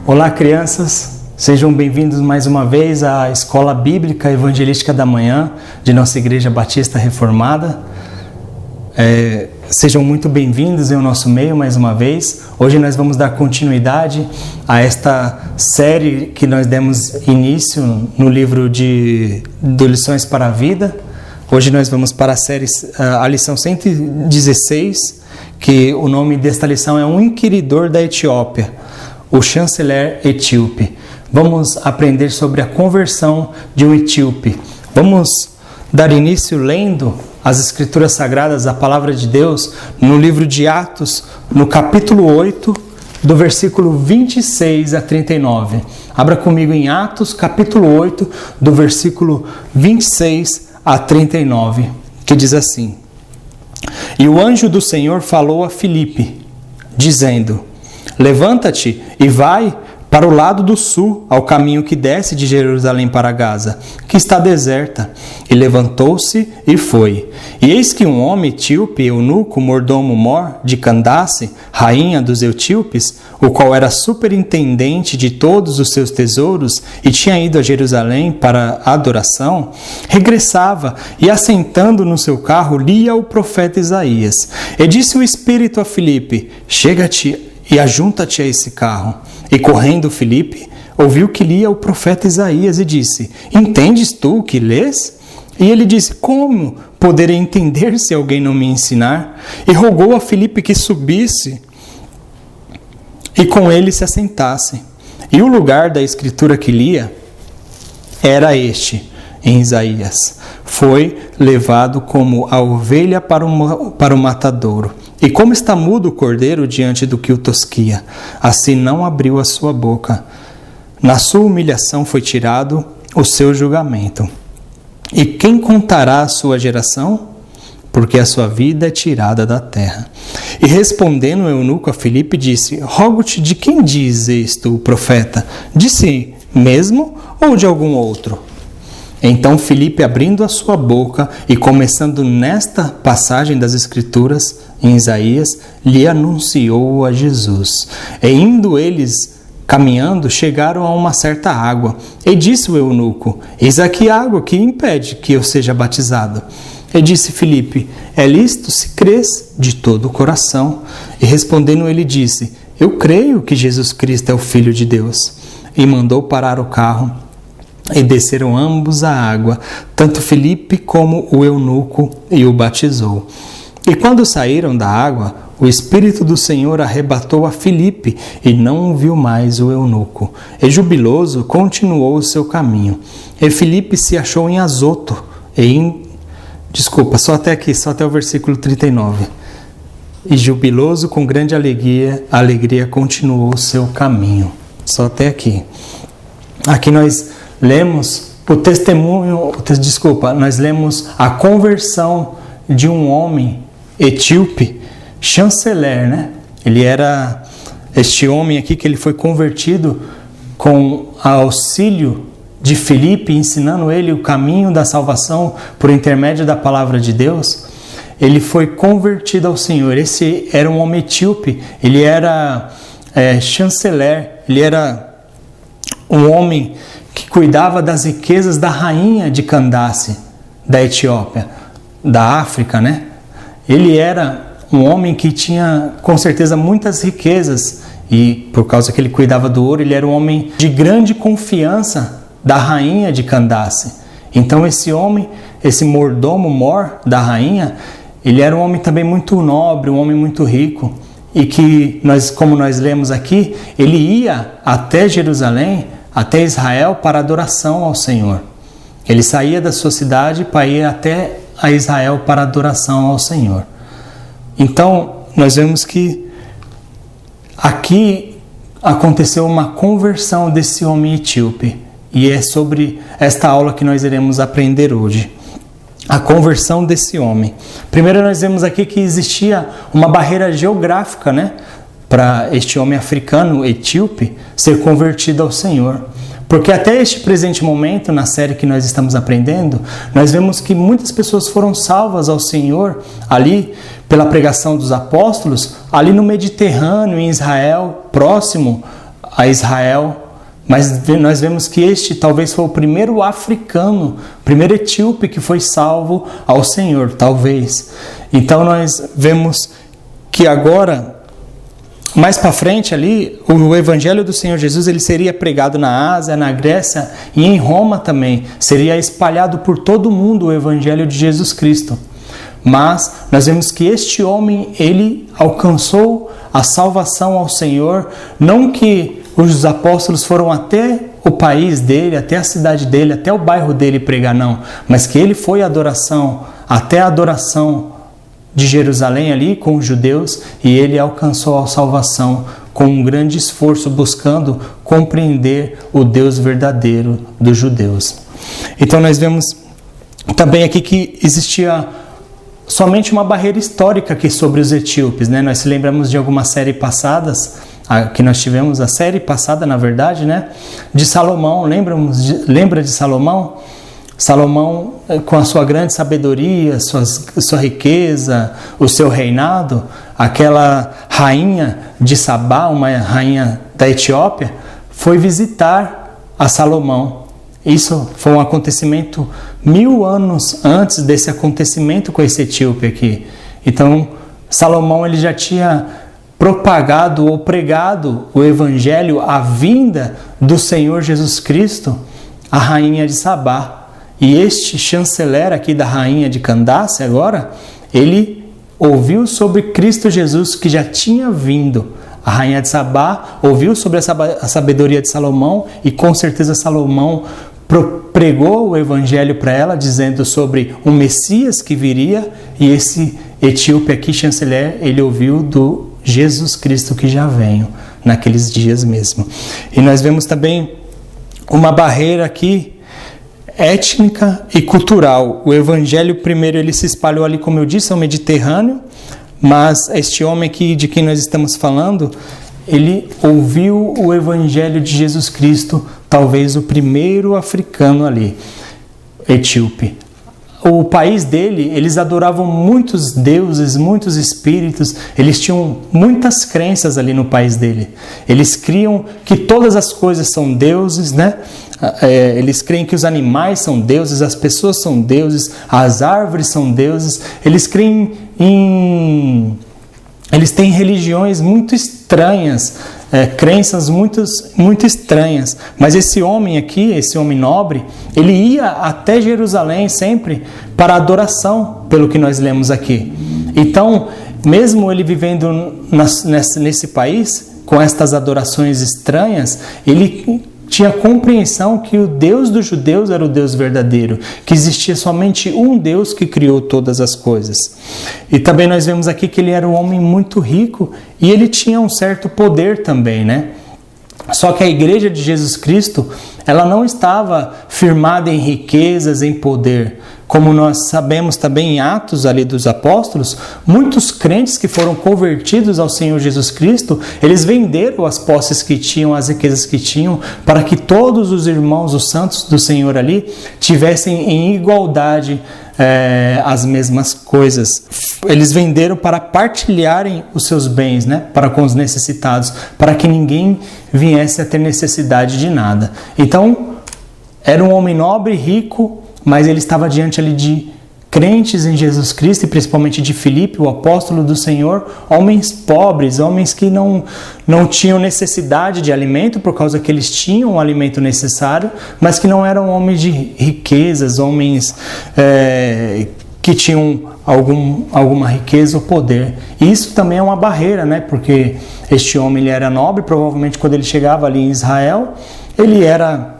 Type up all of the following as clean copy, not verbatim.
Olá, crianças, sejam bem-vindos mais uma vez à Escola Bíblica Evangelística da Manhã de nossa Igreja Batista Reformada. Sejam muito bem-vindos em nosso meio mais uma vez. Hoje nós vamos dar continuidade a esta série que nós demos início no livro do Lições para a Vida. Hoje nós vamos para a lição 116, que o nome desta lição é Um Inquiridor da Etiópia, o chanceler etíope. Vamos aprender sobre a conversão de um etíope. Vamos dar início lendo as Escrituras Sagradas, a Palavra de Deus, no livro de Atos, no capítulo 8, do versículo 26 a 39. Abra comigo em Atos, capítulo 8, do versículo 26 a 39, que diz assim: E o anjo do Senhor falou a Filipe, dizendo: Levanta-te e vai para o lado do sul, ao caminho que desce de Jerusalém para Gaza, que está deserta. E levantou-se e foi. E eis que um homem etíope, eunuco, mordomo mor, de Candace, rainha dos etíopes, o qual era superintendente de todos os seus tesouros e tinha ido a Jerusalém para a adoração, regressava e, assentando no seu carro, lia o profeta Isaías. E disse o Espírito a Filipe: Chega-te e ajunta-te a esse carro. E correndo Filipe, ouviu que lia o profeta Isaías e disse: Entendes tu o que lês? E ele disse: Como poderei entender se alguém não me ensinar? E rogou a Filipe que subisse e com ele se assentasse. E o lugar da escritura que lia era este, em Isaías: Foi levado como a ovelha para o matadouro. E como está mudo o cordeiro diante do que o tosquia, assim não abriu a sua boca. Na sua humilhação foi tirado o seu julgamento. E quem contará a sua geração? Porque a sua vida é tirada da terra. E respondendo o eunuco a Filipe, disse: Rogo-te, de quem diz isto o profeta? De si mesmo ou de algum outro? Então Filipe, abrindo a sua boca e começando nesta passagem das Escrituras, em Isaías, lhe anunciou a Jesus. E indo eles caminhando, chegaram a uma certa água. E disse o eunuco: Eis aqui água que impede que eu seja batizado. E disse Filipe: É lícito se crês de todo o coração. E respondendo ele disse: Eu creio que Jesus Cristo é o Filho de Deus. E mandou parar o carro. E desceram ambos à água, tanto Filipe como o eunuco, e o batizou. E quando saíram da água, o Espírito do Senhor arrebatou a Filipe, e não viu mais o eunuco. E jubiloso continuou o seu caminho. E Filipe se achou em Azoto, só até o versículo 39. E jubiloso com grande alegria continuou o seu caminho. Só até aqui. Aqui nós lemos nós lemos a conversão de um homem etíope, chanceler, né? Ele era este homem aqui que ele foi convertido com auxílio de Filipe, ensinando ele o caminho da salvação por intermédio da palavra de Deus. Ele foi convertido ao Senhor. Esse era um homem etíope, ele era chanceler, ele era um homem que cuidava das riquezas da rainha de Candace, da Etiópia, da África, né? Ele era um homem que tinha, com certeza, muitas riquezas, e por causa que ele cuidava do ouro, ele era um homem de grande confiança da rainha de Candace. Então esse homem, esse mordomo mor da rainha, ele era um homem também muito nobre, um homem muito rico, e que, como nós lemos aqui, ele ia até Jerusalém, até Israel, para adoração ao Senhor. Ele saía da sua cidade para ir até a Israel para adoração ao Senhor. Então, nós vemos que aqui aconteceu uma conversão desse homem etíope. E é sobre esta aula que nós iremos aprender hoje. A conversão desse homem. Primeiro nós vemos aqui que existia uma barreira geográfica, né? Para este homem africano, etíope, ser convertido ao Senhor. Porque até este presente momento, na série que nós estamos aprendendo, nós vemos que muitas pessoas foram salvas ao Senhor ali pela pregação dos apóstolos, ali no Mediterrâneo, em Israel, próximo a Israel, mas nós vemos que este talvez foi o primeiro africano, primeiro etíope que foi salvo ao Senhor, talvez. Então nós vemos que agora, mais para frente ali, o evangelho do Senhor Jesus ele seria pregado na Ásia, na Grécia e em Roma também. Seria espalhado por todo o mundo o evangelho de Jesus Cristo. Mas nós vemos que este homem, ele alcançou a salvação ao Senhor, não que os apóstolos foram até o país dele, até a cidade dele, até o bairro dele pregar, não. Mas que ele foi à adoração, até a adoração de Jerusalém ali com os judeus, e ele alcançou a salvação com um grande esforço, buscando compreender o Deus verdadeiro dos judeus. Então nós vemos também aqui que existia somente uma barreira histórica aqui sobre os etíopes, né? Nós se lembramos de algumas séries passadas, que nós tivemos a série passada, na verdade, né? De Salomão, lembra de Salomão? Salomão, com a sua grande sabedoria, sua riqueza, o seu reinado, aquela rainha de Sabá, uma rainha da Etiópia, foi visitar a Salomão. Isso foi um acontecimento 1000 anos antes desse acontecimento com esse etíope aqui. Então, Salomão ele já tinha propagado ou pregado o evangelho, a vinda do Senhor Jesus Cristo, a rainha de Sabá. E este chanceler aqui da rainha de Candace agora, ele ouviu sobre Cristo Jesus que já tinha vindo. A rainha de Sabá ouviu sobre a sabedoria de Salomão e com certeza Salomão pregou o evangelho para ela, dizendo sobre um Messias que viria, e esse etíope aqui, chanceler, ele ouviu do Jesus Cristo que já veio naqueles dias mesmo. E nós vemos também uma barreira aqui étnica e cultural. O evangelho primeiro ele se espalhou ali, como eu disse, ao Mediterrâneo, mas este homem aqui de quem nós estamos falando, ele ouviu o evangelho de Jesus Cristo, talvez o primeiro africano ali, etíope. O país dele, eles adoravam muitos deuses, muitos espíritos, eles tinham muitas crenças ali no país dele. Eles criam que todas as coisas são deuses, né? Eles creem que os animais são deuses, as pessoas são deuses, as árvores são deuses. Eles creem em... Eles têm religiões muito estranhas, crenças muito estranhas. Mas esse homem aqui, esse homem nobre, ele ia até Jerusalém sempre para adoração, pelo que nós lemos aqui. Então, mesmo ele vivendo nesse país, com estas adorações estranhas, ele tinha compreensão que o Deus dos judeus era o Deus verdadeiro, que existia somente um Deus que criou todas as coisas. E também nós vemos aqui que ele era um homem muito rico e ele tinha um certo poder também, né? Só que a igreja de Jesus Cristo, ela não estava firmada em riquezas, em poder. Como nós sabemos também em Atos ali dos Apóstolos, muitos crentes que foram convertidos ao Senhor Jesus Cristo, eles venderam as posses que tinham, as riquezas que tinham, para que todos os irmãos, os santos do Senhor ali, tivessem em igualdade as mesmas coisas. Eles venderam para partilharem os seus bens, né, para com os necessitados, para que ninguém viesse a ter necessidade de nada. Então, era um homem nobre, rico, mas ele estava diante ali de crentes em Jesus Cristo, e principalmente de Filipe, o apóstolo do Senhor, homens pobres, homens que não tinham necessidade de alimento, por causa que eles tinham o alimento necessário, mas que não eram homens de riquezas, homens que tinham alguma riqueza ou poder. E isso também é uma barreira, né? Porque este homem ele era nobre, provavelmente quando ele chegava ali em Israel, ele era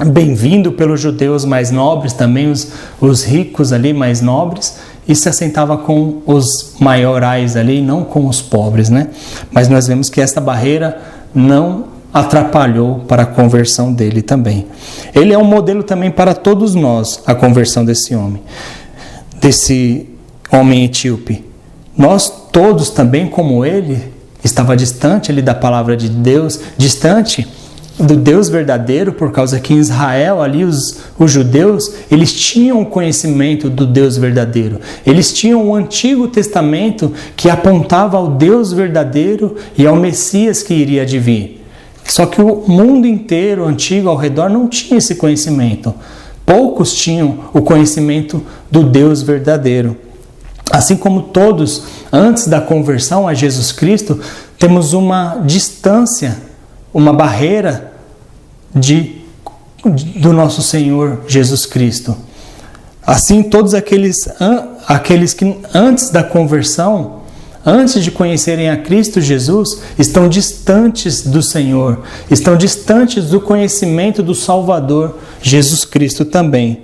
bem-vindo pelos judeus mais nobres, também os ricos ali mais nobres, e se assentava com os maiorais ali, não com os pobres, né? Mas nós vemos que esta barreira não atrapalhou para a conversão dele também. Ele é um modelo também para todos nós, a conversão desse homem etíope. Nós todos também, como ele, estava distante ali da palavra de Deus, distante do Deus verdadeiro, por causa que em Israel ali os judeus, eles tinham conhecimento do Deus verdadeiro. Eles tinham o Antigo Testamento que apontava ao Deus verdadeiro e ao Messias que iria de vir. Só que o mundo inteiro, antigo, ao redor, não tinha esse conhecimento. Poucos tinham o conhecimento do Deus verdadeiro. Assim como todos, antes da conversão a Jesus Cristo, temos uma distância, uma barreira do nosso Senhor Jesus Cristo. Assim, todos aqueles que antes da conversão, antes de conhecerem a Cristo Jesus, estão distantes do Senhor, estão distantes do conhecimento do Salvador, Jesus Cristo também.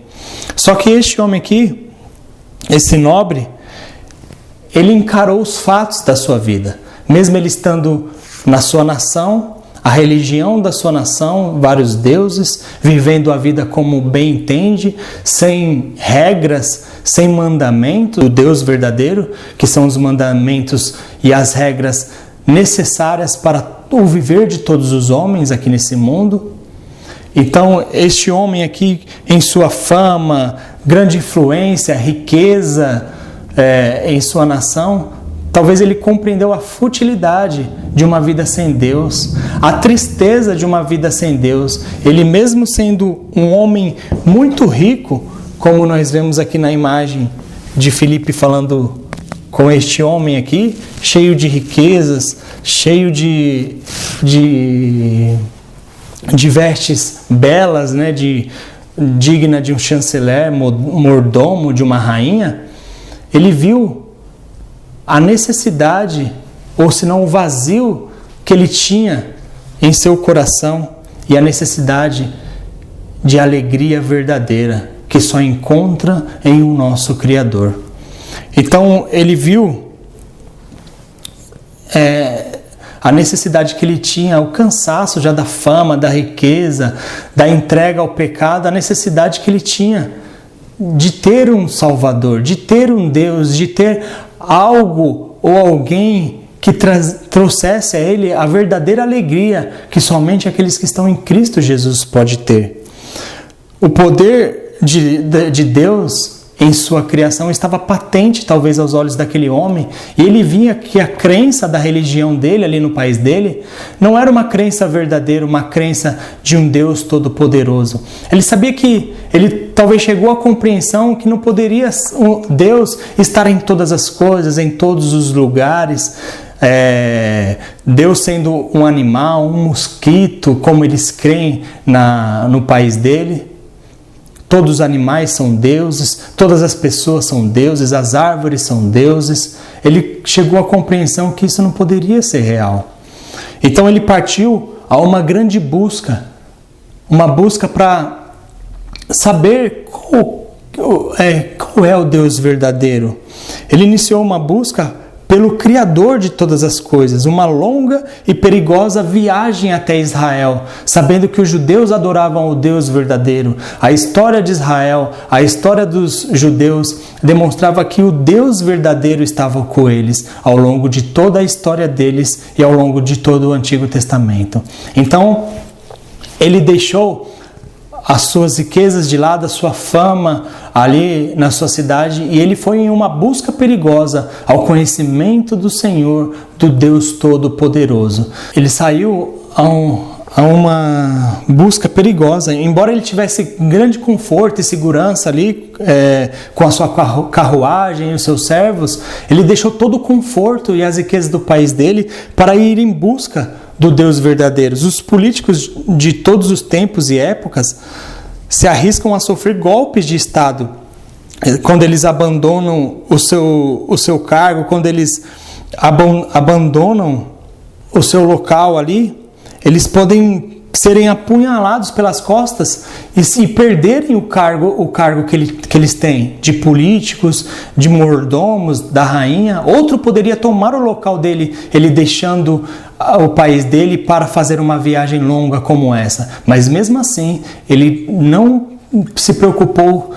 Só que este homem aqui, esse nobre, ele encarou os fatos da sua vida, mesmo ele estando na sua nação, a religião da sua nação, vários deuses, vivendo a vida como bem entende, sem regras, sem mandamentos do Deus verdadeiro, que são os mandamentos e as regras necessárias para o viver de todos os homens aqui nesse mundo. Então, este homem aqui, em sua fama, grande influência, riqueza em sua nação, talvez ele compreendeu a futilidade de uma vida sem Deus, a tristeza de uma vida sem Deus. Ele, mesmo sendo um homem muito rico, como nós vemos aqui na imagem de Filipe falando com este homem aqui, cheio de riquezas, cheio de vestes belas, né, digna de um chanceler, mordomo de uma rainha, ele viu a necessidade, ou senão o vazio que ele tinha em seu coração e a necessidade de alegria verdadeira que só encontra em um nosso Criador. Então ele viu a necessidade que ele tinha, o cansaço já da fama, da riqueza, da entrega ao pecado, a necessidade que ele tinha de ter um Salvador, de ter um Deus, de ter algo ou alguém que trouxesse a ele a verdadeira alegria que somente aqueles que estão em Cristo Jesus pode ter. O poder de Deus em sua criação estava patente talvez aos olhos daquele homem, e ele via que a crença da religião dele ali no país dele não era uma crença verdadeira, uma crença de um Deus todo-poderoso. Ele sabia que ele talvez chegou à compreensão que não poderia Deus estar em todas as coisas, em todos os lugares, Deus sendo um animal, um mosquito, como eles creem no país dele. Todos os animais são deuses, todas as pessoas são deuses, as árvores são deuses. Ele chegou à compreensão que isso não poderia ser real. Então ele partiu a uma grande busca, uma busca para saber qual é o Deus verdadeiro. Ele iniciou uma busca pelo Criador de todas as coisas, uma longa e perigosa viagem até Israel, sabendo que os judeus adoravam o Deus verdadeiro. A história de Israel, a história dos judeus, demonstrava que o Deus verdadeiro estava com eles ao longo de toda a história deles e ao longo de todo o Antigo Testamento. Então, ele deixou as suas riquezas de lado, a sua fama ali na sua cidade, e ele foi em uma busca perigosa ao conhecimento do Senhor, do Deus Todo-Poderoso. Ele saiu a uma busca perigosa, embora ele tivesse grande conforto e segurança ali com a sua carruagem e os seus servos, ele deixou todo o conforto e as riquezas do país dele para ir em busca do Deus verdadeiro. Os políticos de todos os tempos e épocas se arriscam a sofrer golpes de Estado quando eles abandonam o seu cargo, quando eles abandonam o seu local ali. Eles podem serem apunhalados pelas costas e perderem o cargo que eles têm, de políticos, de mordomos, da rainha. Outro poderia tomar o local dele, ele deixando o país dele para fazer uma viagem longa como essa. Mas mesmo assim, ele não se preocupou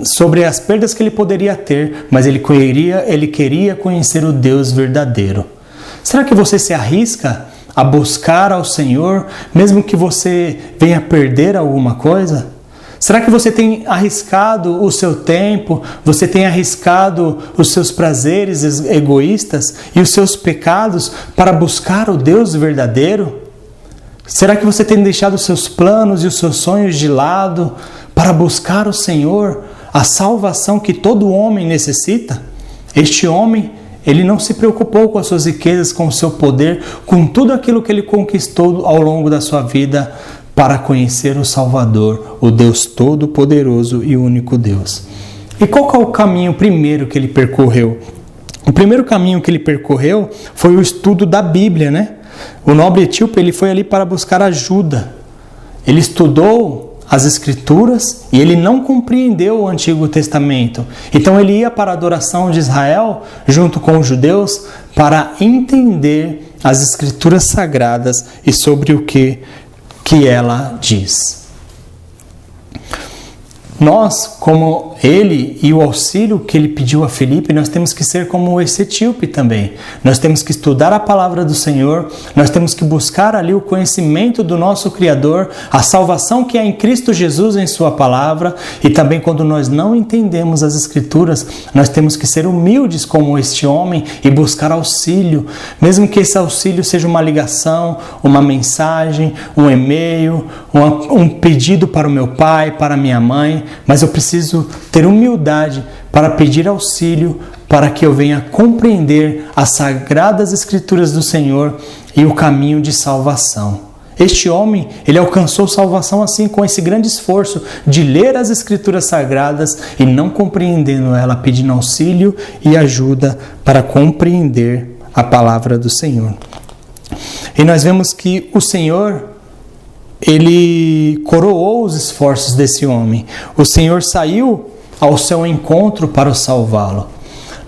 sobre as perdas que ele poderia ter, mas ele queria conhecer o Deus verdadeiro. Será que você se arrisca a buscar ao Senhor, mesmo que você venha perder alguma coisa? Será que você tem arriscado o seu tempo, você tem arriscado os seus prazeres egoístas e os seus pecados para buscar o Deus verdadeiro? Será que você tem deixado os seus planos e os seus sonhos de lado para buscar o Senhor, a salvação que todo homem necessita? Este homem, ele não se preocupou com as suas riquezas, com o seu poder, com tudo aquilo que ele conquistou ao longo da sua vida para conhecer o Salvador, o Deus Todo-Poderoso e único Deus. E qual que é o caminho primeiro que ele percorreu? O primeiro caminho que ele percorreu foi o estudo da Bíblia, né? O nobre etíope, ele foi ali para buscar ajuda. Ele estudou as Escrituras e ele não compreendeu o Antigo Testamento. Então ele ia para a adoração de Israel, junto com os judeus, para entender as Escrituras sagradas e sobre o que ela diz. Nós, como ele e o auxílio que ele pediu a Filipe, nós temos que ser como esse etíope também. Nós temos que estudar a palavra do Senhor, nós temos que buscar ali o conhecimento do nosso Criador, a salvação que é em Cristo Jesus em sua palavra, e também quando nós não entendemos as Escrituras, nós temos que ser humildes como este homem e buscar auxílio, mesmo que esse auxílio seja uma ligação, uma mensagem, um e-mail, um pedido para o meu pai, para a minha mãe, mas eu preciso ter humildade para pedir auxílio para que eu venha compreender as sagradas Escrituras do Senhor e o caminho de salvação. Este homem, ele alcançou salvação assim, com esse grande esforço de ler as Escrituras sagradas e não compreendendo ela, pedindo auxílio e ajuda para compreender a palavra do Senhor. E nós vemos que o Senhor, ele coroou os esforços desse homem. O Senhor saiu ao seu encontro para o salvá-lo.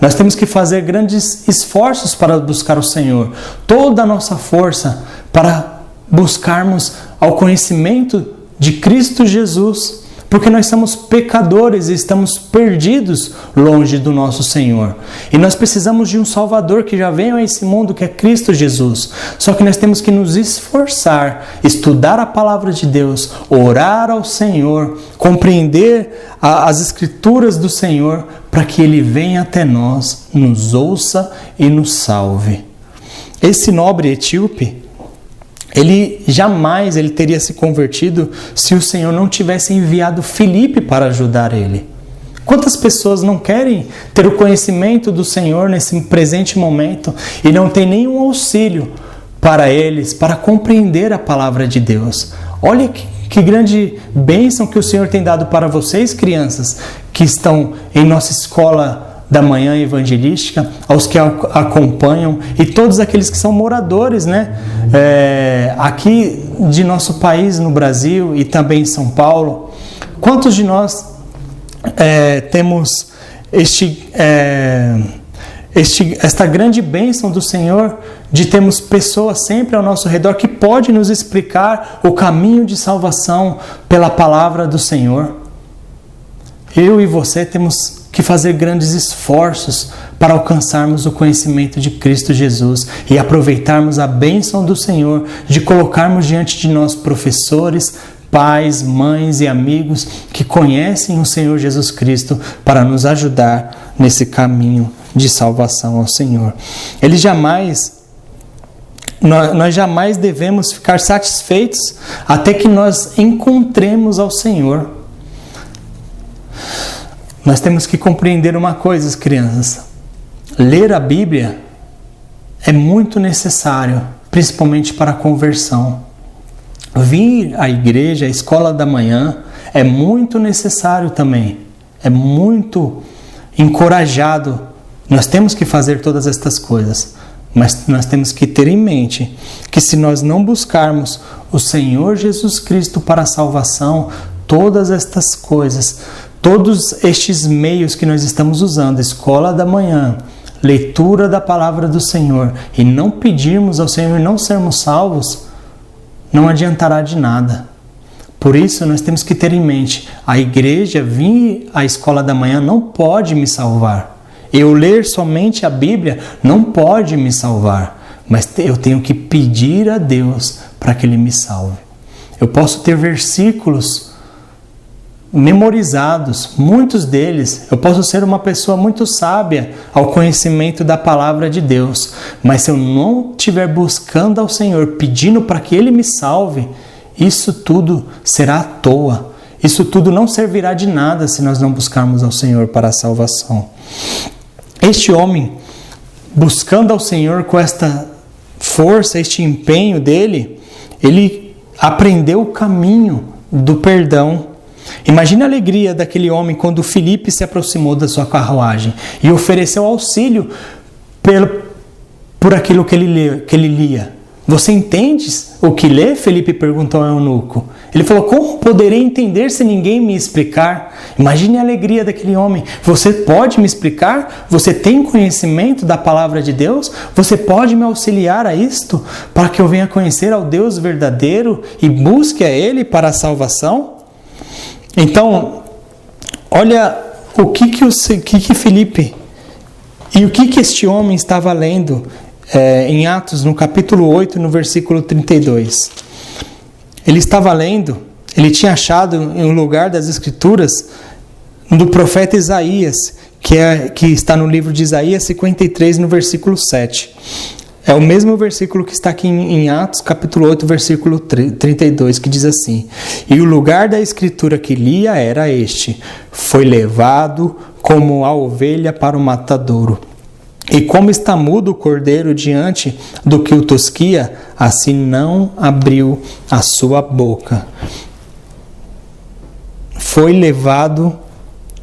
Nós temos que fazer grandes esforços para buscar o Senhor. Toda a nossa força para buscarmos ao conhecimento de Cristo Jesus. Porque nós somos pecadores e estamos perdidos longe do nosso Senhor. E nós precisamos de um Salvador que já veio a esse mundo, que é Cristo Jesus. Só que nós temos que nos esforçar, estudar a palavra de Deus, orar ao Senhor, compreender as Escrituras do Senhor, para que Ele venha até nós, nos ouça e nos salve. Esse nobre etíope, ele jamais teria se convertido se o Senhor não tivesse enviado Filipe para ajudar ele. Quantas pessoas não querem ter o conhecimento do Senhor nesse presente momento e não tem nenhum auxílio para eles, para compreender a palavra de Deus? Olha que grande bênção que o Senhor tem dado para vocês, crianças, que estão em nossa escola da manhã evangelística, aos que acompanham e todos aqueles que são moradores, né? Aqui de nosso país, no Brasil e também em São Paulo. Quantos de nós temos esta grande bênção do Senhor de termos pessoas sempre ao nosso redor que podem nos explicar o caminho de salvação pela palavra do Senhor? Eu e você temos que fazer grandes esforços para alcançarmos o conhecimento de Cristo Jesus e aproveitarmos a bênção do Senhor de colocarmos diante de nós professores, pais, mães e amigos que conhecem o Senhor Jesus Cristo para nos ajudar nesse caminho de salvação ao Senhor. Nós jamais devemos ficar satisfeitos até que nós encontremos ao Senhor. Nós temos que compreender uma coisa, crianças. Ler a Bíblia é muito necessário, principalmente para a conversão. Vir à igreja, à escola da manhã, é muito necessário também. É muito encorajado. Nós temos que fazer todas estas coisas. Mas nós temos que ter em mente que se nós não buscarmos o Senhor Jesus Cristo para a salvação, todas estas coisas, todos estes meios que nós estamos usando, escola da manhã, leitura da palavra do Senhor, e não pedirmos ao Senhor e não sermos salvos, não adiantará de nada. Por isso nós temos que ter em mente, a igreja, vir à escola da manhã não pode me salvar. Eu ler somente a Bíblia não pode me salvar, mas eu tenho que pedir a Deus para que Ele me salve. Eu posso ter versículos memorizados, muitos deles. Eu posso ser uma pessoa muito sábia ao conhecimento da palavra de Deus, mas se eu não estiver buscando ao Senhor, pedindo para que Ele me salve, isso tudo será à toa. Isso tudo não servirá de nada se nós não buscarmos ao Senhor para a salvação. Este homem, buscando ao Senhor com esta força, este empenho dele, ele aprendeu o caminho do perdão. Imagine a alegria daquele homem quando Filipe se aproximou da sua carruagem e ofereceu auxílio por aquilo que ele lia. Você entende o que lê? Filipe perguntou ao eunuco. Ele falou, como poderei entender se ninguém me explicar? Imagine a alegria daquele homem. Você pode me explicar? Você tem conhecimento da palavra de Deus? Você pode me auxiliar a isto? Para que eu venha conhecer ao Deus verdadeiro e busque a Ele para a salvação? Então, olha o que Filipe e o que este homem estava lendo em Atos, no capítulo 8, no versículo 32. Ele estava lendo, ele tinha achado em um lugar das Escrituras do profeta Isaías, que está no livro de Isaías 53, no versículo 7. É o mesmo versículo que está aqui em Atos, capítulo 8, versículo 32, que diz assim: E o lugar da Escritura que lia era este: foi levado como a ovelha para o matadouro. E como está mudo o cordeiro diante do que o tosquia, assim não abriu a sua boca. Foi levado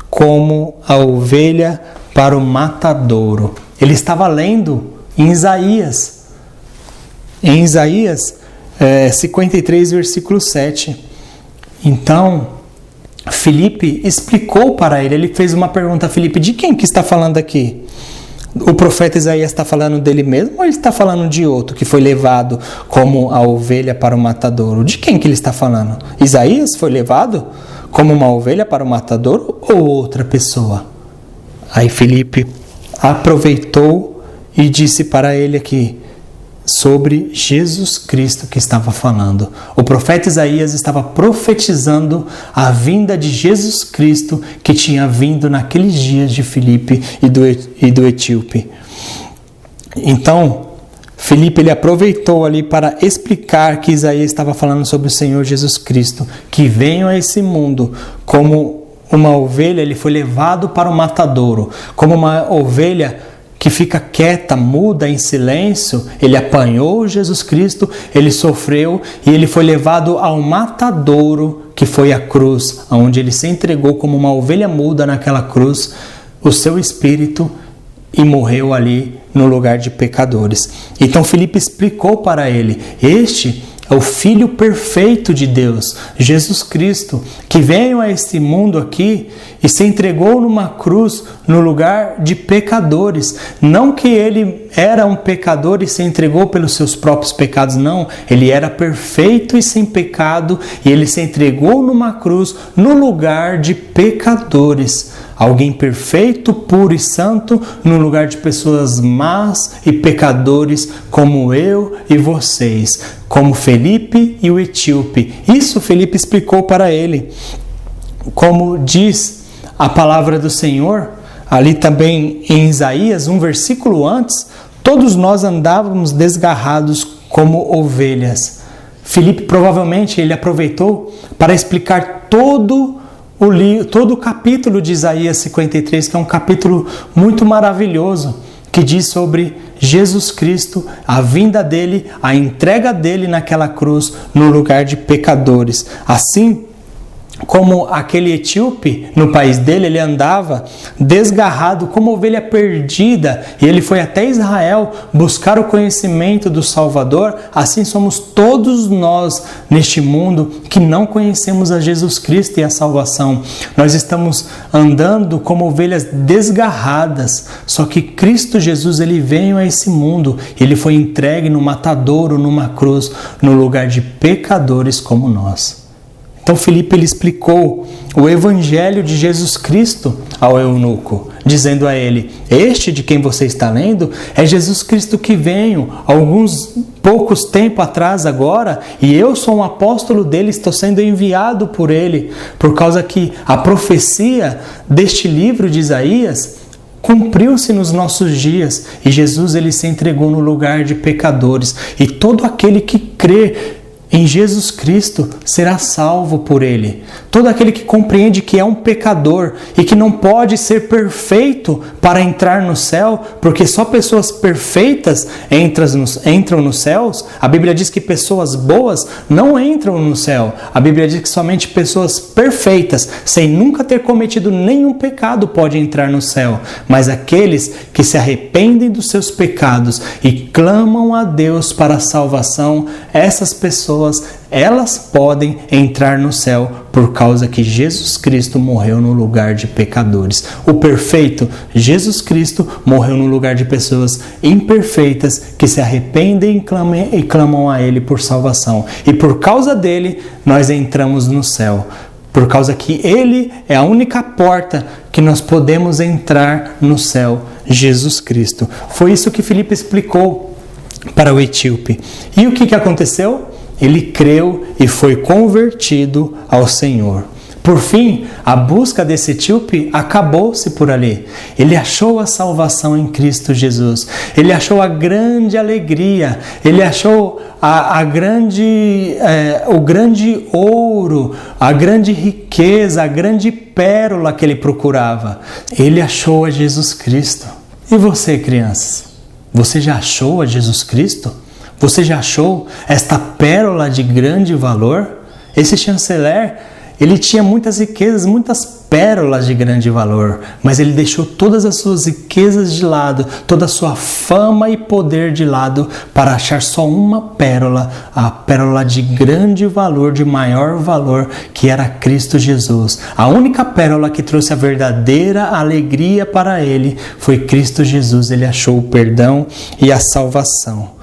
como a ovelha para o matadouro. Ele estava lendo em Isaías. Em Isaías 53, versículo 7. Então, Filipe explicou para ele. Ele fez uma pergunta a Filipe: de quem que está falando aqui? O profeta Isaías está falando dele mesmo ou ele está falando de outro que foi levado como a ovelha para o matadouro? De quem que ele está falando? Isaías foi levado como uma ovelha para o matadouro ou outra pessoa? Aí Filipe aproveitou e disse para ele aqui sobre Jesus Cristo que estava falando. O profeta Isaías estava profetizando a vinda de Jesus Cristo que tinha vindo naqueles dias de Filipe e do etíope. Então, Filipe ele aproveitou ali para explicar que Isaías estava falando sobre o Senhor Jesus Cristo, que veio a esse mundo como uma ovelha, ele foi levado para o matadouro, como uma ovelha que fica quieta, muda, em silêncio. Ele apanhou Jesus Cristo, ele sofreu e ele foi levado ao matadouro, que foi a cruz, onde ele se entregou como uma ovelha muda naquela cruz, o seu espírito, e morreu ali no lugar de pecadores. Então Filipe explicou para ele: este é o Filho perfeito de Deus, Jesus Cristo, que veio a este mundo aqui e se entregou numa cruz no lugar de pecadores. Não que ele era um pecador e se entregou pelos seus próprios pecados, não. Ele era perfeito e sem pecado e ele se entregou numa cruz no lugar de pecadores. Alguém perfeito, puro e santo, no lugar de pessoas más e pecadores como eu e vocês, como Filipe e o etíope. Isso Filipe explicou para ele. Como diz a palavra do Senhor, ali também em Isaías, um versículo antes, todos nós andávamos desgarrados como ovelhas. Filipe provavelmente ele aproveitou para explicar todo o capítulo de Isaías 53, que é um capítulo muito maravilhoso, que diz sobre Jesus Cristo, a vinda dele, a entrega dele naquela cruz no lugar de pecadores. Assim como aquele etíope, no país dele, ele andava desgarrado como ovelha perdida e ele foi até Israel buscar o conhecimento do Salvador. Assim somos todos nós neste mundo que não conhecemos a Jesus Cristo e a salvação. Nós estamos andando como ovelhas desgarradas, só que Cristo Jesus ele veio a esse mundo, ele foi entregue no matadouro, numa cruz, no lugar de pecadores como nós. Então Filipe ele explicou o Evangelho de Jesus Cristo ao eunuco, dizendo a ele: este de quem você está lendo é Jesus Cristo que veio alguns poucos tempos atrás agora, e eu sou um apóstolo dele, estou sendo enviado por ele, por causa que a profecia deste livro de Isaías cumpriu-se nos nossos dias, e Jesus ele se entregou no lugar de pecadores, e todo aquele que crê em Jesus Cristo será salvo por ele. Todo aquele que compreende que é um pecador e que não pode ser perfeito para entrar no céu, porque só pessoas perfeitas entram nos céus. A Bíblia diz que pessoas boas não entram no céu. A Bíblia diz que somente pessoas perfeitas, sem nunca ter cometido nenhum pecado, podem entrar no céu. Mas aqueles que se arrependem dos seus pecados e clamam a Deus para a salvação, essas pessoas, elas podem entrar no céu, por causa que Jesus Cristo morreu no lugar de pecadores. O perfeito Jesus Cristo morreu no lugar de pessoas imperfeitas que se arrependem e clamam a Ele por salvação. E por causa dele, nós entramos no céu. Por causa que Ele é a única porta que nós podemos entrar no céu, Jesus Cristo. Foi isso que Filipe explicou para o etíope. E o que aconteceu? Ele creu e foi convertido ao Senhor. Por fim, a busca desse etíope acabou-se por ali. Ele achou a salvação em Cristo Jesus. Ele achou a grande alegria. Ele achou o grande ouro, a grande riqueza, a grande pérola que ele procurava. Ele achou a Jesus Cristo. E você, crianças? Você já achou a Jesus Cristo? Você já achou esta pérola de grande valor? Esse chanceler, ele tinha muitas riquezas, muitas pérolas de grande valor, mas ele deixou todas as suas riquezas de lado, toda a sua fama e poder de lado, para achar só uma pérola, a pérola de grande valor, de maior valor, que era Cristo Jesus. A única pérola que trouxe a verdadeira alegria para ele foi Cristo Jesus. Ele achou o perdão e a salvação.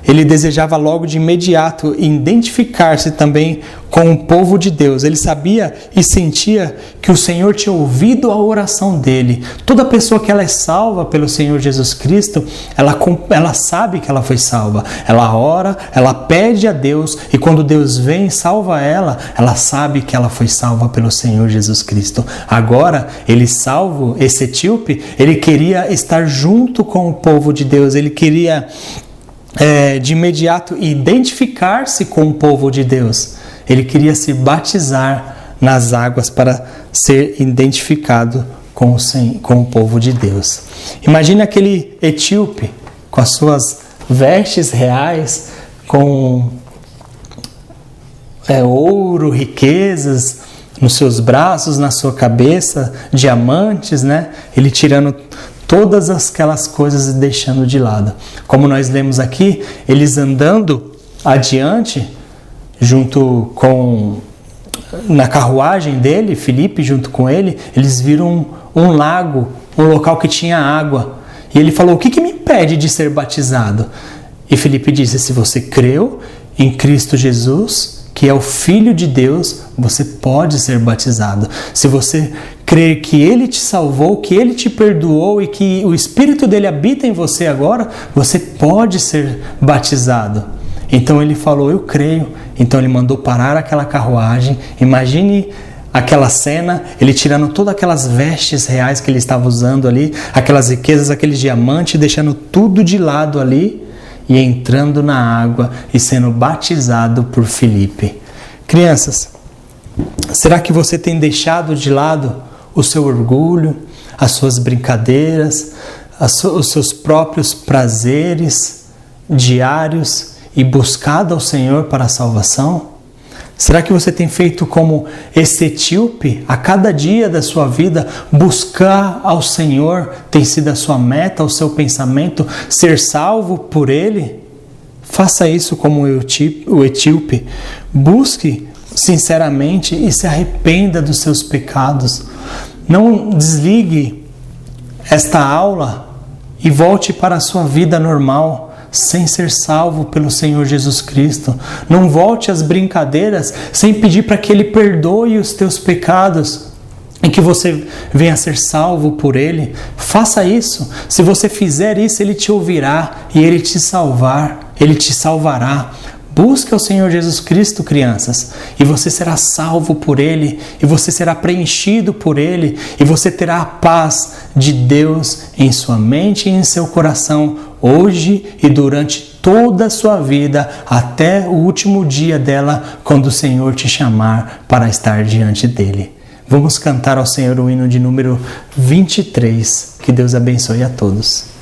Ele desejava logo de imediato identificar-se também com o povo de Deus. Ele sabia e sentia que o Senhor tinha ouvido a oração dele. Toda pessoa que ela é salva pelo Senhor Jesus Cristo, ela sabe que ela foi salva. Ela ora, ela pede a Deus, e quando Deus vem e salva ela, ela sabe que ela foi salva pelo Senhor Jesus Cristo. Agora, ele salvo, esse etíope, ele queria estar junto com o povo de Deus. Ele queria de imediato identificar-se com o povo de Deus. Ele queria se batizar nas águas para ser identificado com o povo de Deus. Imagine aquele etíope com as suas vestes reais, com ouro, riquezas nos seus braços, na sua cabeça, diamantes, né? Ele tirando todas aquelas coisas e deixando de lado. Como nós lemos aqui, eles andando adiante, na carruagem dele, Filipe junto com ele, eles viram um lago, um local que tinha água. E ele falou: o que me impede de ser batizado? E Filipe disse: se você creu em Cristo Jesus, que é o Filho de Deus, você pode ser batizado. Se você crer que Ele te salvou, que Ele te perdoou e que o Espírito dele habita em você agora, você pode ser batizado. Então ele falou: eu creio. Então ele mandou parar aquela carruagem. Imagine aquela cena, ele tirando todas aquelas vestes reais que ele estava usando ali, aquelas riquezas, aqueles diamantes, deixando tudo de lado ali, e entrando na água e sendo batizado por Filipe. Crianças, será que você tem deixado de lado o seu orgulho, as suas brincadeiras, os seus próprios prazeres diários e buscado ao Senhor para a salvação? Será que você tem feito como esse etíope, a cada dia da sua vida, buscar ao Senhor? Tem sido a sua meta, o seu pensamento, ser salvo por Ele? Faça isso como o etíope. Busque sinceramente e se arrependa dos seus pecados. Não desligue esta aula e volte para a sua vida normal, sem ser salvo pelo Senhor Jesus Cristo. Não volte às brincadeiras sem pedir para que Ele perdoe os teus pecados. e que você venha a ser salvo por Ele, faça isso. Se você fizer isso, Ele te ouvirá e Ele te salvará. Busque ao Senhor Jesus Cristo, crianças, e você será salvo por Ele, e você será preenchido por Ele, e você terá a paz de Deus em sua mente e em seu coração, hoje e durante toda a sua vida, até o último dia dela, quando o Senhor te chamar para estar diante dEle. Vamos cantar ao Senhor o hino de número 23. Que Deus abençoe a todos.